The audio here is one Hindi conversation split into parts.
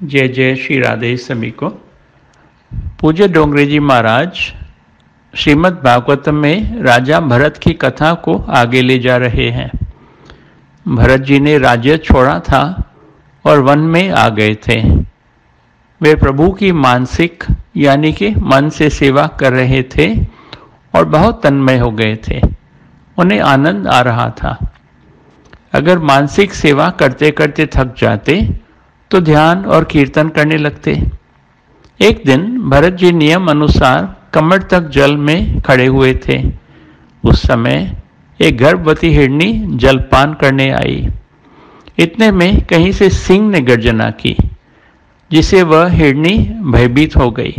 जय जय श्री राधे सभी को। पूज्य डोंगरे जी महाराज श्रीमद् भागवतम में राजा भरत की कथा को आगे ले जा रहे हैं। भरत जी ने राज्य छोड़ा था और वन में आ गए थे। वे प्रभु की मानसिक यानी कि मन से सेवा कर रहे थे और बहुत तन्मय हो गए थे। उन्हें आनंद आ रहा था। अगर मानसिक सेवा करते करते थक जाते तो ध्यान और कीर्तन करने लगते। एक दिन भरत जी नियम अनुसार कमर तक जल में खड़े हुए थे। उस समय एक गर्भवती हिरनी जलपान करने आई। इतने में कहीं से सिंह ने गर्जना की, जिसे वह हिरनी भयभीत हो गई।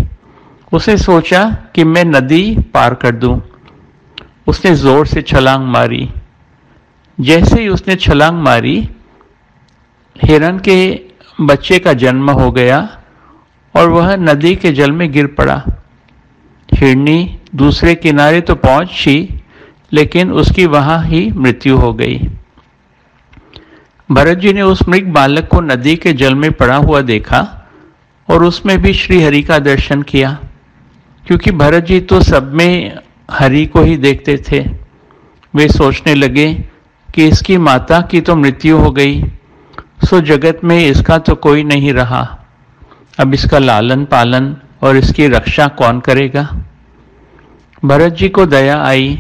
उसने सोचा कि मैं नदी पार कर दूं। उसने जोर से छलांग मारी। जैसे ही उसने छलांग मारी, हिरण के बच्चे का जन्म हो गया और वह नदी के जल में गिर पड़ा। हिरनी दूसरे किनारे तो पहुंची, लेकिन उसकी वहां ही मृत्यु हो गई। भरत जी ने उस मृग बालक को नदी के जल में पड़ा हुआ देखा और उसमें भी श्री हरि का दर्शन किया। क्योंकि भरत जी तो सब में हरि को ही देखते थे, वे सोचने लगे कि इसकी माता की तो मृत्यु हो गई, सो जगत में इसका तो कोई नहीं रहा। अब इसका लालन पालन और इसकी रक्षा कौन करेगा। भरत जी को दया आई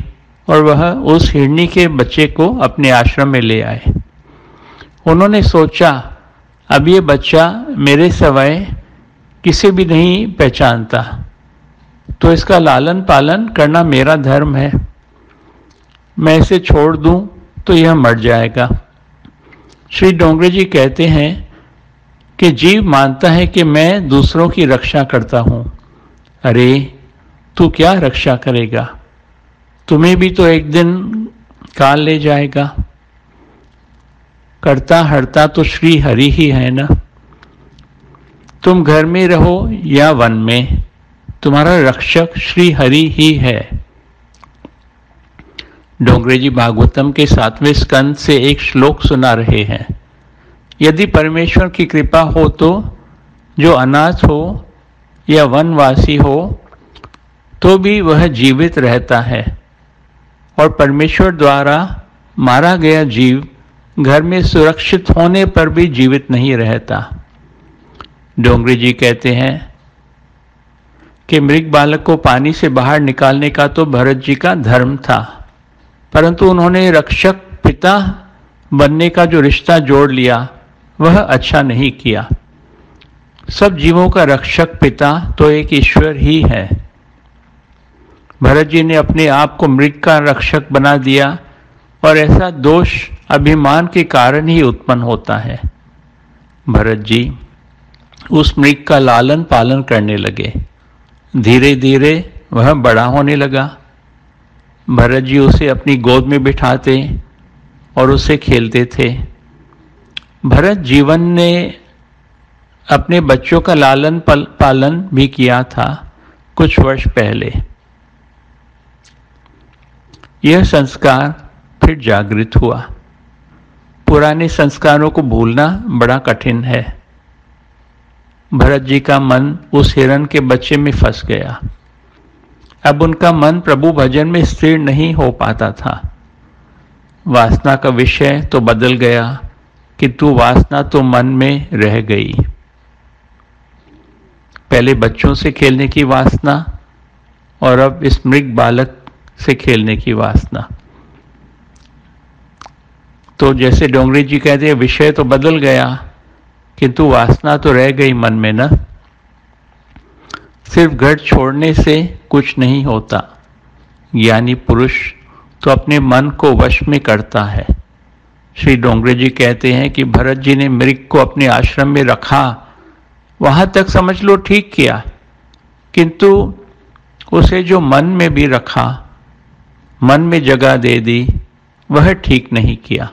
और वह उस हिरनी के बच्चे को अपने आश्रम में ले आए। उन्होंने सोचा, अब ये बच्चा मेरे सिवाय किसी भी नहीं पहचानता, तो इसका लालन पालन करना मेरा धर्म है। मैं इसे छोड़ दूं तो यह मर जाएगा। श्री डोंगरे जी कहते हैं कि जीव मानता है कि मैं दूसरों की रक्षा करता हूं। अरे तू क्या रक्षा करेगा, तुम्हें भी तो एक दिन काल ले जाएगा। करता हरता तो श्री हरि ही है ना। तुम घर में रहो या वन में, तुम्हारा रक्षक श्री हरि ही है। डोंगरे जी भागवतम के 7वें स्कंद से एक श्लोक सुना रहे हैं। यदि परमेश्वर की कृपा हो तो जो अनाथ हो या वनवासी हो तो भी वह जीवित रहता है, और परमेश्वर द्वारा मारा गया जीव घर में सुरक्षित होने पर भी जीवित नहीं रहता। डोंगरे जी कहते हैं कि मृग बालक को पानी से बाहर निकालने का तो भरत जी का धर्म था, परंतु उन्होंने रक्षक पिता बनने का जो रिश्ता जोड़ लिया वह अच्छा नहीं किया। सब जीवों का रक्षक पिता तो एक ईश्वर ही है। भरत जी ने अपने आप को मृग का रक्षक बना दिया और ऐसा दोष अभिमान के कारण ही उत्पन्न होता है। भरत जी उस मृग का लालन पालन करने लगे। धीरे धीरे वह बड़ा होने लगा। भरत जी उसे अपनी गोद में बिठाते और उससे खेलते थे। भरत जीवन ने अपने बच्चों का लालन पालन भी किया था कुछ वर्ष पहले। यह संस्कार फिर जागृत हुआ। पुराने संस्कारों को भूलना बड़ा कठिन है। भरत जी का मन उस हिरण के बच्चे में फंस गया। अब उनका मन प्रभु भजन में स्थिर नहीं हो पाता था। वासना का विषय तो बदल गया, किंतु वासना तो मन में रह गई। पहले बच्चों से खेलने की वासना और अब इस मृग बालक से खेलने की वासना। तो जैसे डोंगरे जी कहते हैं, विषय तो बदल गया किंतु वासना तो रह गई मन में ना। सिर्फ घर छोड़ने से कुछ नहीं होता। ज्ञानी पुरुष तो अपने मन को वश में करता है। श्री डोंगरे जी कहते हैं कि भरत जी ने मृग को अपने आश्रम में रखा, वहां तक समझ लो ठीक किया, किंतु उसे जो मन में भी रखा, मन में जगह दे दी, वह ठीक नहीं किया।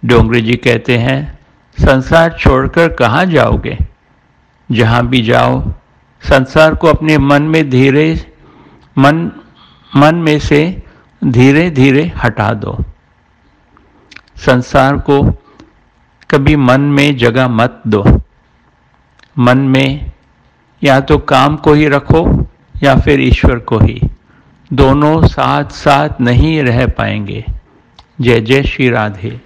डोंगरे जी कहते हैं, संसार छोड़कर कहाँ जाओगे? जहां भी जाओ संसार को अपने मन में से धीरे धीरे हटा दो। संसार को कभी मन में जगह मत दो। मन में या तो काम को ही रखो या फिर ईश्वर को ही। दोनों साथ साथ नहीं रह पाएंगे। जय जय श्री राधे।